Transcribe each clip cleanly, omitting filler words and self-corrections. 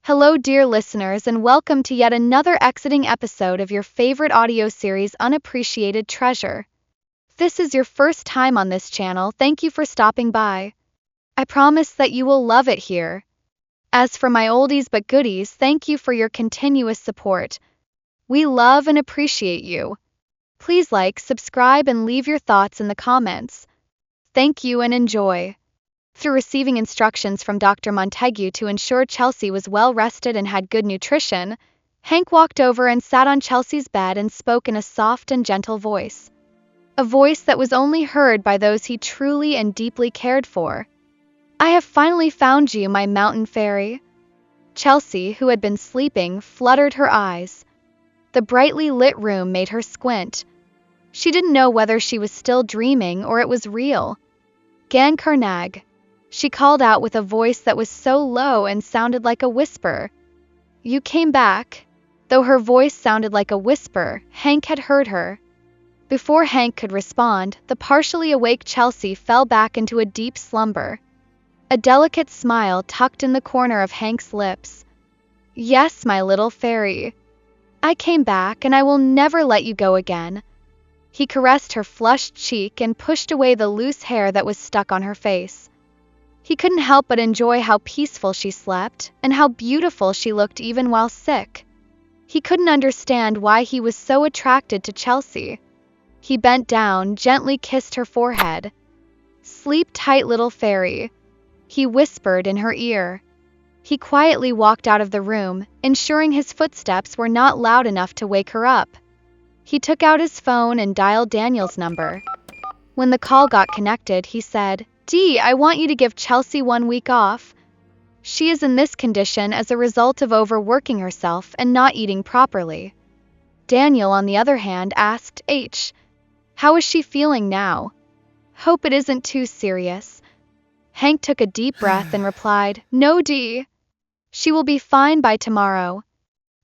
Hello, dear listeners, and welcome to yet another exciting episode of your favorite audio series, Unappreciated Treasure. If this is your first time on this channel, thank you for stopping by. I promise that you will love it here. As for my oldies but goodies, thank you for your continuous support. We love and appreciate you. Please like, subscribe, and leave your thoughts in the comments. Thank you and enjoy. After receiving instructions from Dr. Montague to ensure Chelsea was well rested and had good nutrition, Hank walked over and sat on Chelsea's bed and spoke in a soft and gentle voice. A voice that was only heard by those he truly and deeply cared for. "I have finally found you, my mountain fairy." Chelsea, who had been sleeping, fluttered her eyes. The brightly lit room made her squint. She didn't know whether she was still dreaming or it was real. "Gan Carnag," she called out with a voice that was so low and sounded like a whisper. "You came back." Though her voice sounded like a whisper, Hank had heard her. Before Hank could respond, the partially awake Chelsea fell back into a deep slumber. A delicate smile tucked in the corner of Hank's lips. "Yes, my little fairy. I came back and I will never let you go again." He caressed her flushed cheek and pushed away the loose hair that was stuck on her face. He couldn't help but enjoy how peaceful she slept and how beautiful she looked even while sick. He couldn't understand why he was so attracted to Chelsea. He bent down, gently kissed her forehead. "Sleep tight, little fairy," he whispered in her ear. He quietly walked out of the room, ensuring his footsteps were not loud enough to wake her up. He took out his phone and dialed Daniel's number. When the call got connected, he said, "Dee, I want you to give Chelsea 1 week off. She is in this condition as a result of overworking herself and not eating properly." Daniel, on the other hand, asked, "How is she feeling now? Hope it isn't too serious." Hank took a deep breath and replied, "No, Dee. She will be fine by tomorrow.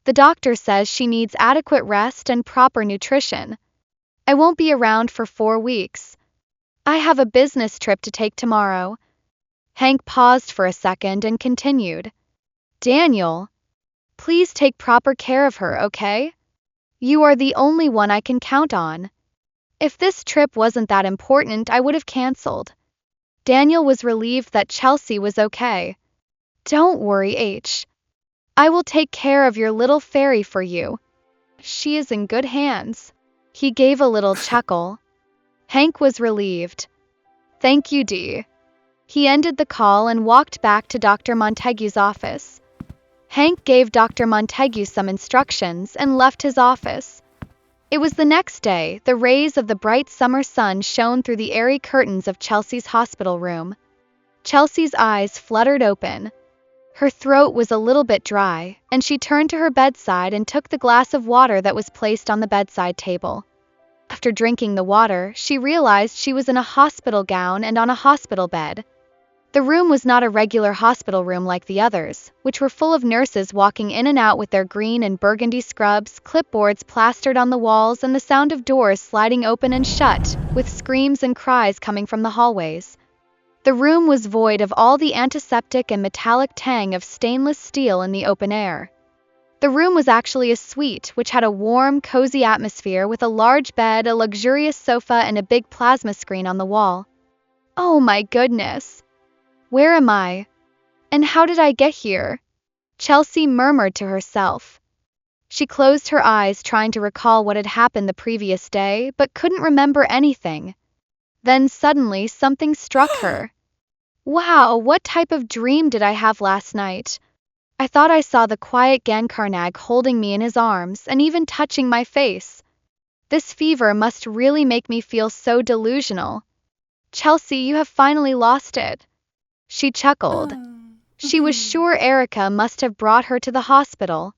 The doctor says she needs adequate rest and proper nutrition. I won't be around for 4 weeks. I have a business trip to take tomorrow." Hank paused for a second and continued, "Daniel, please take proper care of her, okay? You are the only one I can count on. If this trip wasn't that important, I would have canceled." Daniel was relieved that Chelsea was okay. "Don't worry, I will take care of your little fairy for you. She is in good hands." He gave a little chuckle. Hank was relieved. "Thank you, Dee." He ended the call and walked back to Dr. Montague's office. Hank gave Dr. Montague some instructions and left his office. It was the next day. The rays of the bright summer sun shone through the airy curtains of Chelsea's hospital room. Chelsea's eyes fluttered open. Her throat was a little bit dry, and she turned to her bedside and took the glass of water that was placed on the bedside table. After drinking the water, she realized she was in a hospital gown and on a hospital bed. The room was not a regular hospital room like the others, which were full of nurses walking in and out with their green and burgundy scrubs, clipboards plastered on the walls, and the sound of doors sliding open and shut, with screams and cries coming from the hallways. The room was void of all the antiseptic and metallic tang of stainless steel in the open air. The room was actually a suite, which had a warm, cozy atmosphere with a large bed, a luxurious sofa, and a big plasma screen on the wall. "Oh my goodness! Where am I? And how did I get here?" Chelsea murmured to herself. She closed her eyes, trying to recall what had happened the previous day, but couldn't remember anything. Then suddenly something struck her. "Wow, what type of dream did I have last night? I thought I saw the quiet Gan Carnag holding me in his arms and even touching my face. This fever must really make me feel so delusional. Chelsea, you have finally lost it." She chuckled. She was sure Erica must have brought her to the hospital.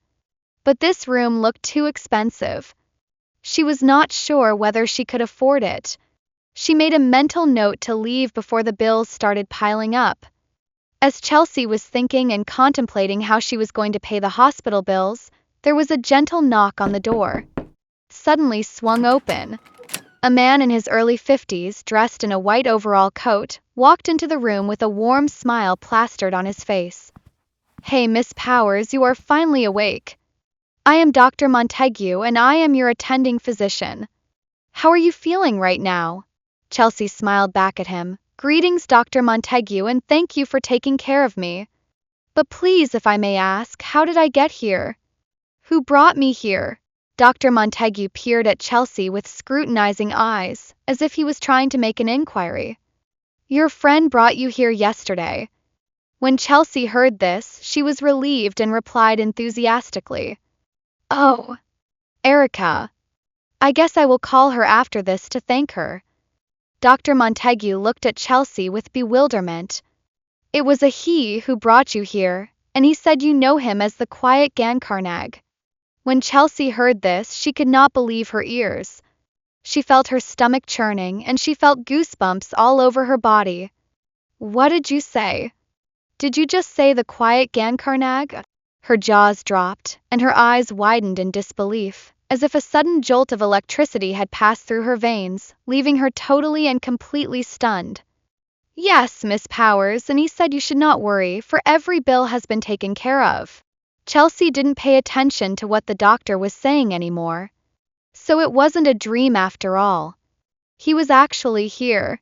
But this room looked too expensive. She was not sure whether she could afford it. She made a mental note to leave before the bills started piling up. As Chelsea was thinking and contemplating how she was going to pay the hospital bills, there was a gentle knock on the door. Suddenly swung open. A man in his early 50s, dressed in a white overall coat, walked into the room with a warm smile plastered on his face. Hey, Miss Powers, you are finally awake. I am Dr. Montague and I am your attending physician. How are you feeling right now? Chelsea smiled back at him. Greetings, Dr. Montague, and thank you for taking care of me. But please, if I may ask, how did I get here? Who brought me here? Dr. Montague peered at Chelsea with scrutinizing eyes, as if he was trying to make an inquiry. Your friend brought you here yesterday. When Chelsea heard this, she was relieved and replied enthusiastically. Oh, Erica. I guess I will call her after this to thank her. Dr. Montague looked at Chelsea with bewilderment. It was a he who brought you here, and he said you know him as the quiet Gancarnag. When Chelsea heard this, she could not believe her ears. She felt her stomach churning and she felt goosebumps all over her body. What did you say? Did you just say the quiet Gancarnag? Her jaws dropped, and her eyes widened in disbelief, as if a sudden jolt of electricity had passed through her veins, leaving her totally and completely stunned. Yes, Miss Powers, and he said you should not worry, for every bill has been taken care of. Chelsea didn't pay attention to what the doctor was saying anymore. So it wasn't a dream after all. He was actually here.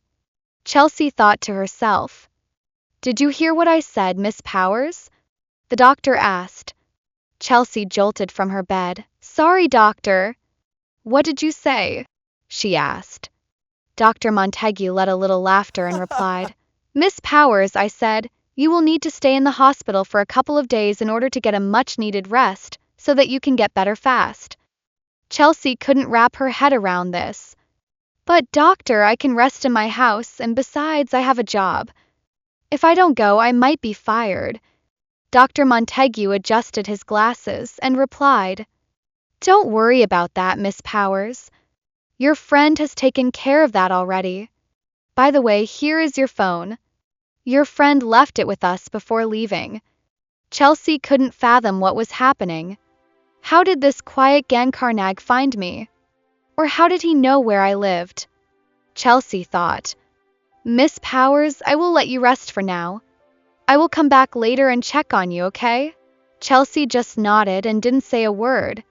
Chelsea thought to herself. Did you hear what I said, Miss Powers? The doctor asked. Chelsea jolted from her bed. Sorry, doctor. What did you say? She asked. Dr. Montague let a little laughter and replied, Miss Powers, I said, you will need to stay in the hospital for a couple of days in order to get a much-needed rest, so that you can get better fast. Chelsea couldn't wrap her head around this. But doctor, I can rest in my house, and besides, I have a job. If I don't go, I might be fired. Dr. Montague adjusted his glasses and replied, Don't worry about that, Miss Powers. Your friend has taken care of that already. By the way, here is your phone. Your friend left it with us before leaving. Chelsea couldn't fathom what was happening. How did this quiet Gancarnag find me? Or how did he know where I lived? Chelsea thought. Miss Powers, I will let you rest for now. I will come back later and check on you, okay? Chelsea just nodded and didn't say a word.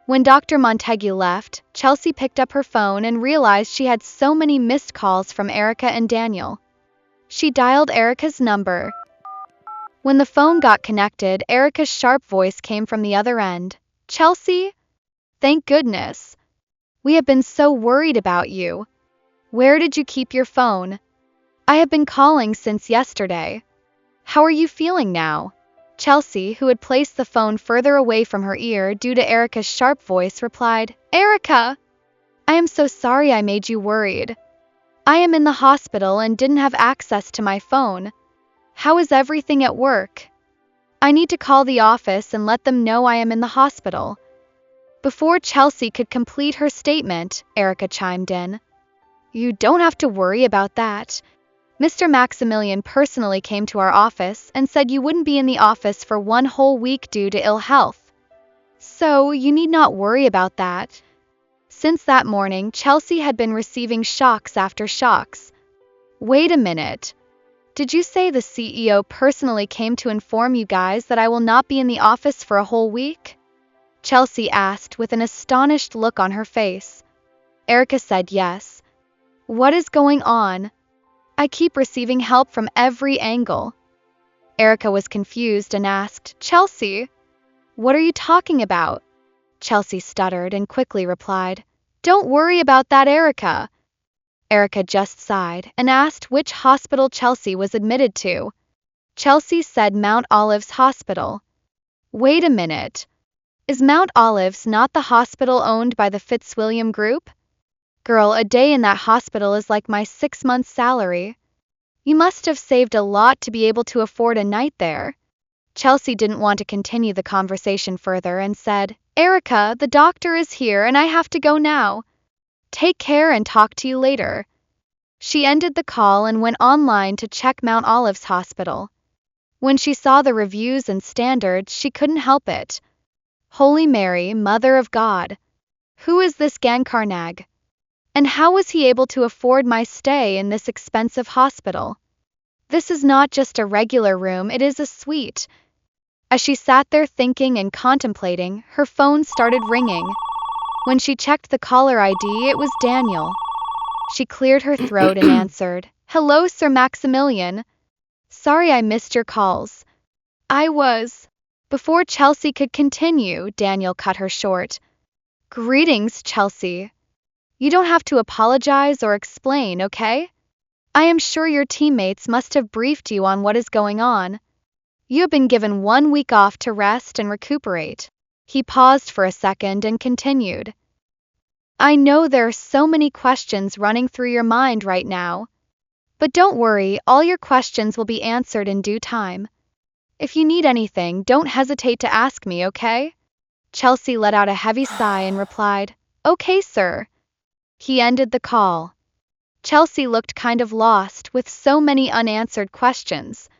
When Dr. Montague left, Chelsea picked up her phone and realized she had so many missed calls from Erica and Daniel. She dialed Erica's number. When the phone got connected, Erica's sharp voice came from the other end. Chelsea? Thank goodness. We have been so worried about you. Where did you keep your phone? I have been calling since yesterday. How are you feeling now? Chelsea, who had placed the phone further away from her ear due to Erica's sharp voice, replied, Erica! I am so sorry I made you worried. I am in the hospital and didn't have access to my phone. How is everything at work? I need to call the office and let them know I am in the hospital. Before Chelsea could complete her statement, Erica chimed in. You don't have to worry about that. Mr. Maximilian personally came to our office and said you wouldn't be in the office for 1 whole week due to ill health. So you need not worry about that. Since that morning, Chelsea had been receiving shocks after shocks. Wait a minute. Did you say the CEO personally came to inform you guys that I will not be in the office for a whole week? Chelsea asked with an astonished look on her face. Erica said yes. What is going on? I keep receiving help from every angle. Erica was confused and asked, Chelsea, what are you talking about? Chelsea stuttered and quickly replied, Don't worry about that, Erica. Erica just sighed and asked which hospital Chelsea was admitted to. Chelsea said Mount Olive's Hospital. Wait a minute. Is Mount Olive's not the hospital owned by the Fitzwilliam Group? Girl, a day in that hospital is like my 6 months' salary. You must have saved a lot to be able to afford a night there. Chelsea didn't want to continue the conversation further and said, Erica, the doctor is here and I have to go now. Take care and talk to you later. She ended the call and went online to check Mount Olive's hospital. When she saw the reviews and standards, she couldn't help it. Holy Mary, Mother of God. Who is this Gancarnag? And how was he able to afford my stay in this expensive hospital? This is not just a regular room, it is a suite. As she sat there thinking and contemplating, her phone started ringing. When she checked the caller ID, it was Daniel. She cleared her throat and answered, "Hello, Sir Maximilian. Sorry I missed your calls. I was..." Before Chelsea could continue, Daniel cut her short. "Greetings, Chelsea. You don't have to apologize or explain, okay? I am sure your teammates must have briefed you on what is going on. You have been given 1 week off to rest and recuperate." He paused for a second and continued. "I know there are so many questions running through your mind right now. But don't worry, all your questions will be answered in due time. If you need anything, don't hesitate to ask me, okay?" Chelsea let out a heavy sigh and replied, "Okay, sir." He ended the call. Chelsea looked kind of lost with so many unanswered questions.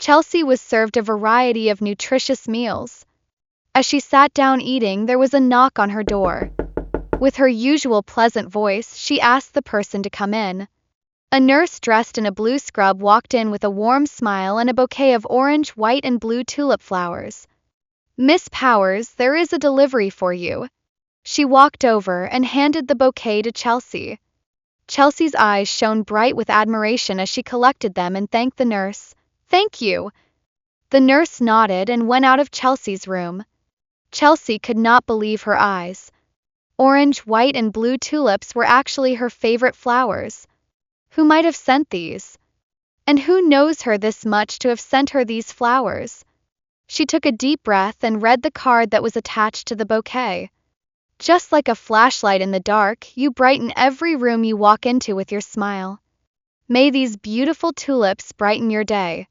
Chelsea was served a variety of nutritious meals. As she sat down eating, there was a knock on her door. With her usual pleasant voice, she asked the person to come in. A nurse dressed in a blue scrub walked in with a warm smile and a bouquet of orange, white, and blue tulip flowers. "Miss Powers, there is a delivery for you." She walked over and handed the bouquet to Chelsea. Chelsea's eyes shone bright with admiration as she collected them and thanked the nurse. "Thank you." The nurse nodded and went out of Chelsea's room. Chelsea could not believe her eyes. Orange, white, and blue tulips were actually her favorite flowers. Who might have sent these? And who knows her this much to have sent her these flowers? She took a deep breath and read the card that was attached to the bouquet. "Just like a flashlight in the dark, you brighten every room you walk into with your smile. May these beautiful tulips brighten your day.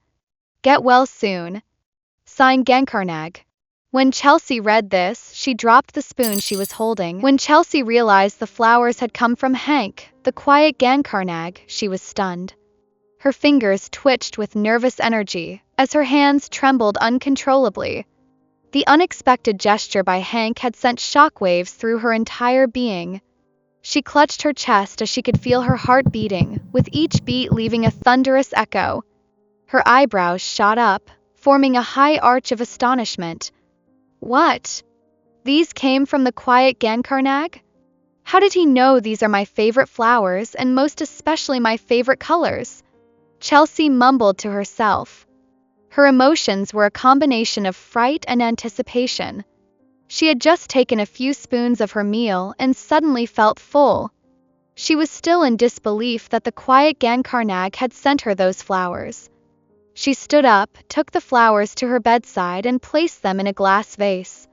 Get well soon. Signed, Genkarnag." When Chelsea read this, she dropped the spoon she was holding. When Chelsea realized the flowers had come from Hank, the quiet Genkarnag, she was stunned. Her fingers twitched with nervous energy, as her hands trembled uncontrollably. The unexpected gesture by Hank had sent shockwaves through her entire being. She clutched her chest as she could feel her heart beating, with each beat leaving a thunderous echo. Her eyebrows shot up, forming a high arch of astonishment. What? These came from the quiet Genkarnag? How did he know these are my favorite flowers and most especially my favorite colors? Chelsea mumbled to herself. Her emotions were a combination of fright and anticipation. She had just taken a few spoons of her meal and suddenly felt full. She was still in disbelief that the quiet Genkarnag had sent her those flowers. She stood up, took the flowers to her bedside and placed them in a glass vase.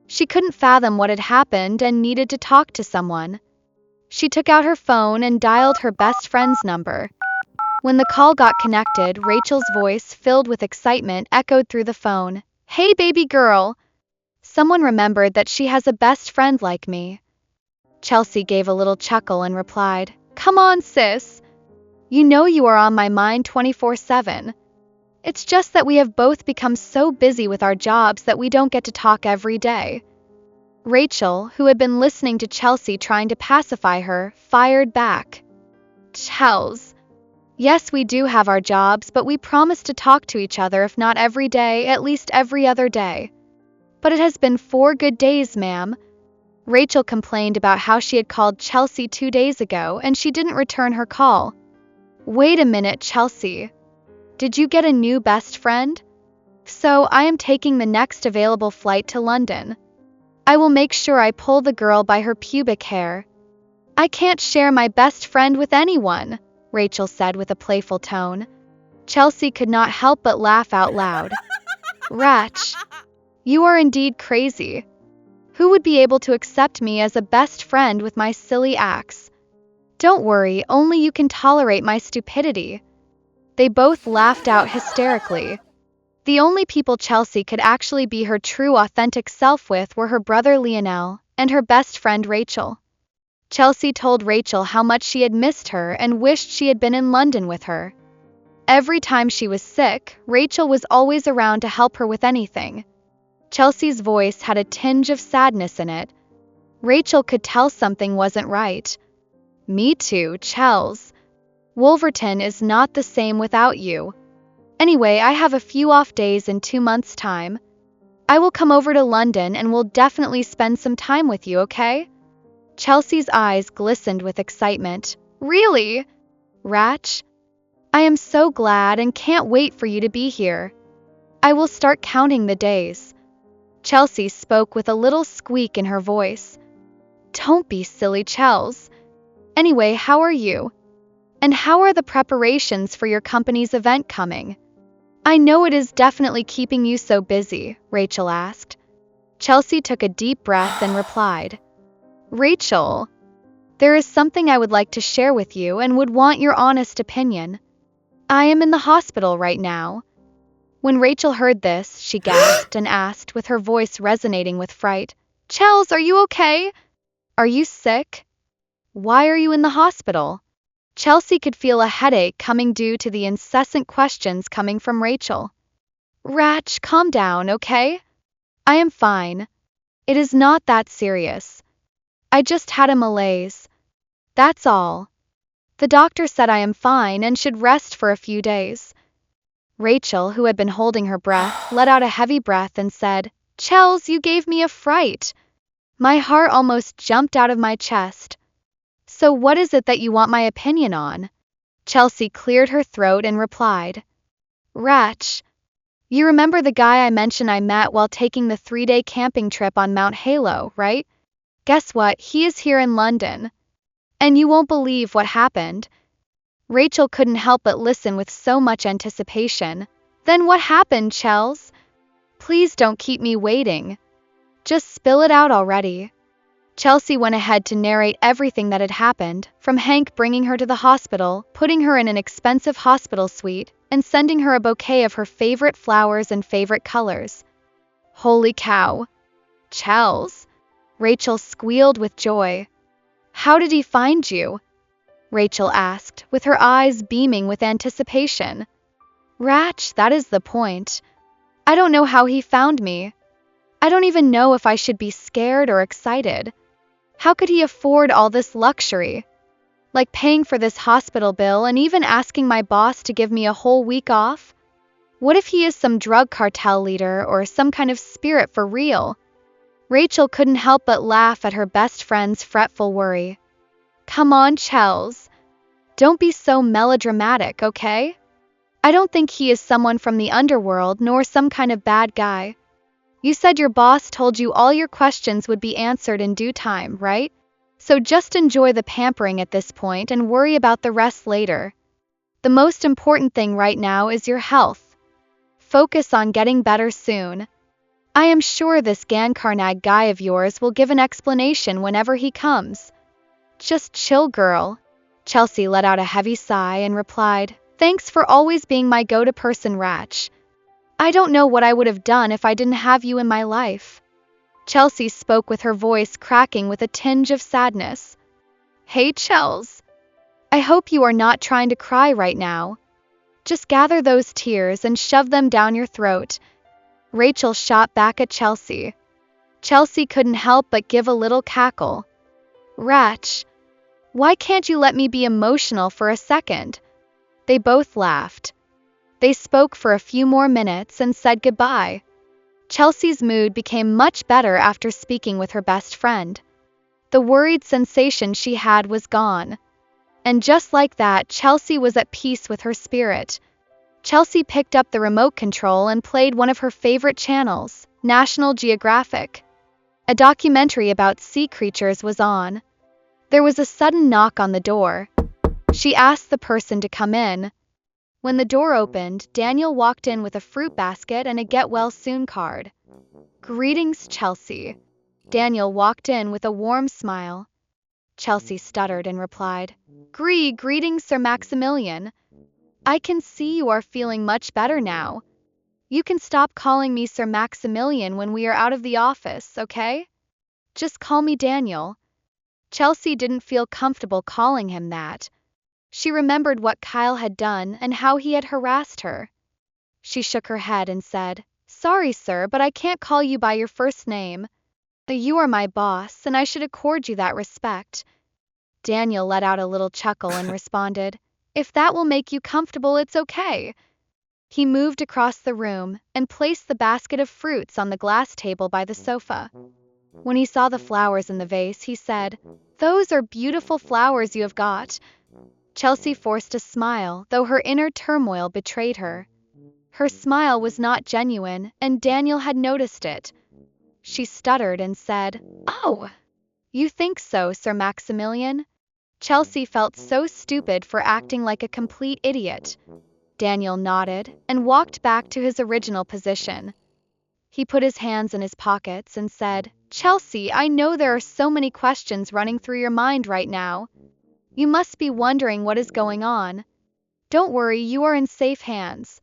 She couldn't fathom what had happened and needed to talk to someone. She took out her phone and dialed her best friend's number. When the call got connected, Rachel's voice, filled with excitement, echoed through the phone. "Hey, baby girl! Someone remembered that she has a best friend like me." Chelsea gave a little chuckle and replied, "Come on, sis. You know you are on my mind 24/7. It's just that we have both become so busy with our jobs that we don't get to talk every day." Rachel, who had been listening to Chelsea trying to pacify her, fired back. "Chels, yes, we do have our jobs, but we promise to talk to each other if not every day, at least every other day." "But it has been 4 good days, ma'am." Rachel complained about how she had called Chelsea 2 days ago and she didn't return her call. "Wait a minute, Chelsea. Did you get a new best friend? So I am taking the next available flight to London. I will make sure I pull the girl by her pubic hair." "I can't share my best friend with anyone," Rachel said with a playful tone. Chelsea could not help but laugh out loud. "Wretch, you are indeed crazy. Who would be able to accept me as a best friend with my silly acts? Don't worry, only you can tolerate my stupidity." They both laughed out hysterically. The only people Chelsea could actually be her true authentic self with were her brother Lionel and her best friend Rachel. Chelsea told Rachel how much she had missed her and wished she had been in London with her. Every time she was sick, Rachel was always around to help her with anything. Chelsea's voice had a tinge of sadness in it. Rachel could tell something wasn't right. "Me too, Chels. Wolverton is not the same without you. Anyway, I have a few off days in 2 months' time. I will come over to London and will definitely spend some time with you, okay? Chelsea's eyes glistened with excitement. Really? Ratch? I am so glad and can't wait for you to be here. I will start counting the days. Chelsea spoke with a little squeak in her voice. Don't be silly, Chels. Anyway, how are you? And how are the preparations for your company's event coming? I know it is definitely keeping you so busy, Rachel asked. Chelsea took a deep breath and replied, Rachel, there is something I would like to share with you and would want your honest opinion. I am in the hospital right now. When Rachel heard this, she gasped and asked, with her voice resonating with fright, Chels, are you okay? Are you sick? Why are you in the hospital? Chelsea could feel a headache coming due to the incessant questions coming from Rachel. Ratch, calm down, okay? I am fine. It is not that serious. I just had a malaise. That's all. The doctor said I am fine and should rest for a few days. Rachel, who had been holding her breath, let out a heavy breath and said, Chels, you gave me a fright. My heart almost jumped out of my chest. So what is it that you want my opinion on? Chelsea cleared her throat and replied, Ratch, you remember the guy I mentioned I met while taking the 3-day camping trip on Mount Halo, right? Guess what? He is here in London. And you won't believe what happened. Rachel couldn't help but listen with so much anticipation. Then what happened, Chels? Please don't keep me waiting. Just spill it out already. Chelsea went ahead to narrate everything that had happened, from Hank bringing her to the hospital, putting her in an expensive hospital suite, and sending her a bouquet of her favorite flowers and favorite colors. Holy cow. Chels? Rachel squealed with joy. How did he find you? Rachel asked, with her eyes beaming with anticipation. Ratch, that is the point. I don't know how he found me. I don't even know if I should be scared or excited. How could he afford all this luxury? Like paying for this hospital bill and even asking my boss to give me a whole week off? What if he is some drug cartel leader or some kind of spirit for real? Rachel couldn't help but laugh at her best friend's fretful worry. Come on, Chels. Don't be so melodramatic, okay? I don't think he is someone from the underworld nor some kind of bad guy. You said your boss told you all your questions would be answered in due time, right? So just enjoy the pampering at this point and worry about the rest later. The most important thing right now is your health. Focus on getting better soon. I am sure this Gankarnag guy of yours will give an explanation whenever he comes. Just chill, girl. Chelsea let out a heavy sigh and replied, Thanks for always being my go-to person, Ratch. I don't know what I would have done if I didn't have you in my life. Chelsea spoke with her voice cracking with a tinge of sadness. Hey, Chels. I hope you are not trying to cry right now. Just gather those tears and shove them down your throat. Rachel shot back at Chelsea. Chelsea couldn't help but give a little cackle. Ratch, why can't you let me be emotional for a second? They both laughed. They spoke for a few more minutes and said goodbye. Chelsea's mood became much better after speaking with her best friend. The worried sensation she had was gone. And just like that, Chelsea was at peace with her spirit. Chelsea picked up the remote control and played one of her favorite channels, National Geographic. A documentary about sea creatures was on. There was a sudden knock on the door. She asked the person to come in. When the door opened, Daniel walked in with a fruit basket and a get-well-soon card. Greetings, Chelsea. Daniel walked in with a warm smile. Chelsea stuttered and replied, Greetings, Sir Maximilian. I can see you are feeling much better now. You can stop calling me Sir Maximilian when we are out of the office, okay? Just call me Daniel. Chelsea didn't feel comfortable calling him that. She remembered what Kyle had done and how he had harassed her. She shook her head and said, Sorry, sir, but I can't call you by your first name. You are my boss, and I should accord you that respect. Daniel let out a little chuckle and responded, If that will make you comfortable, it's okay. He moved across the room and placed the basket of fruits on the glass table by the sofa. When he saw the flowers in the vase, he said, "Those are beautiful flowers you have got." Chelsea forced a smile, though her inner turmoil betrayed her. Her smile was not genuine, and Daniel had noticed it. She stuttered and said, "Oh, you think so, Sir Maximilian?" Chelsea felt so stupid for acting like a complete idiot. Daniel nodded and walked back to his original position. He put his hands in his pockets and said, "Chelsea, I know there are so many questions running through your mind right now. You must be wondering what is going on. Don't worry, you are in safe hands.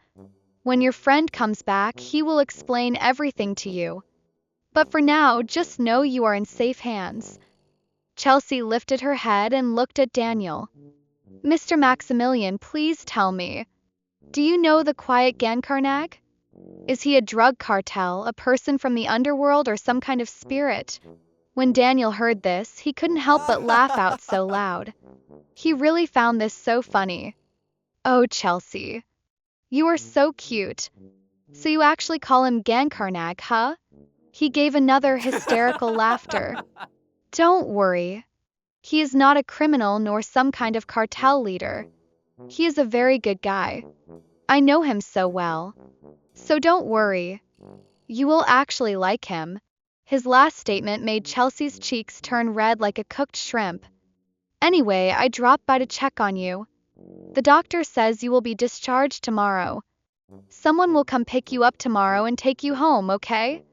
When your friend comes back, he will explain everything to you. But for now, just know you are in safe hands." Chelsea lifted her head and looked at Daniel. "Mr. Maximilian, please tell me. Do you know the Quiet Gankarnag? Is he a drug cartel, a person from the underworld, or some kind of spirit?" When Daniel heard this, he couldn't help but laugh out so loud. He really found this so funny. "Oh, Chelsea. You are so cute. So you actually call him Gankarnag, huh?" He gave another hysterical laughter. "Don't worry. He is not a criminal nor some kind of cartel leader. He is a very good guy. I know him so well. So don't worry. You will actually like him." His last statement made Chelsea's cheeks turn red like a cooked shrimp. "Anyway, I dropped by to check on you. The doctor says you will be discharged tomorrow. Someone will come pick you up tomorrow and take you home, okay?"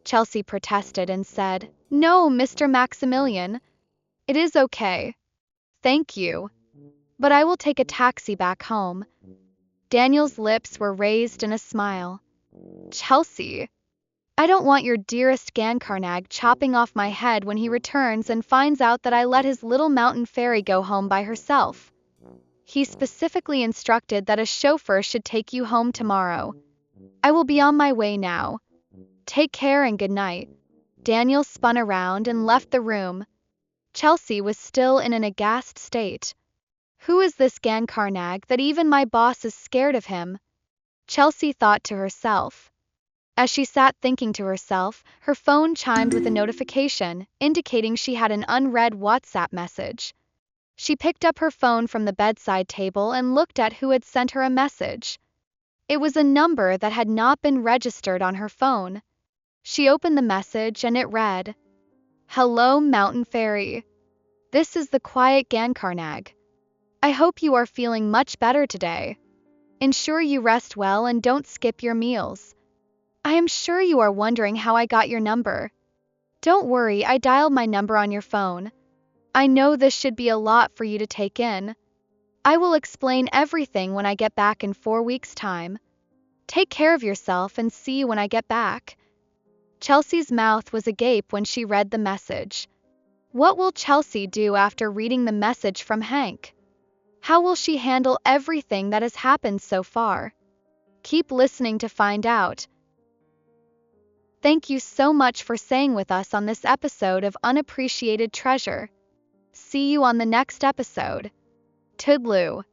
Chelsea protested and said, "No, Mr. Maximilian. It is okay. Thank you. But I will take a taxi back home." Daniel's lips were raised in a smile. "Chelsea, I don't want your dearest Gankarnag chopping off my head when he returns and finds out that I let his little mountain fairy go home by herself. He specifically instructed that a chauffeur should take you home tomorrow. I will be on my way now. Take care and good night." Daniel spun around and left the room. Chelsea was still in an aghast state. Who is this Gankarnag that even my boss is scared of him? Chelsea thought to herself. As she sat thinking to herself, her phone chimed with a notification indicating she had an unread WhatsApp message. She picked up her phone from the bedside table and looked at who had sent her a message. It was a number that had not been registered on her phone. She opened the message and it read, "Hello, Mountain Fairy. This is the Quiet Gankarnag. I hope you are feeling much better today. Ensure you rest well and don't skip your meals. I am sure you are wondering how I got your number. Don't worry, I dialed my number on your phone. I know this should be a lot for you to take in. I will explain everything when I get back in 4 weeks' time. Take care of yourself and see you when I get back." Chelsea's mouth was agape when she read the message. What will Chelsea do after reading the message from Hank? How will she handle everything that has happened so far? Keep listening to find out. Thank you so much for staying with us on this episode of Unappreciated Treasure. See you on the next episode. Toodaloo.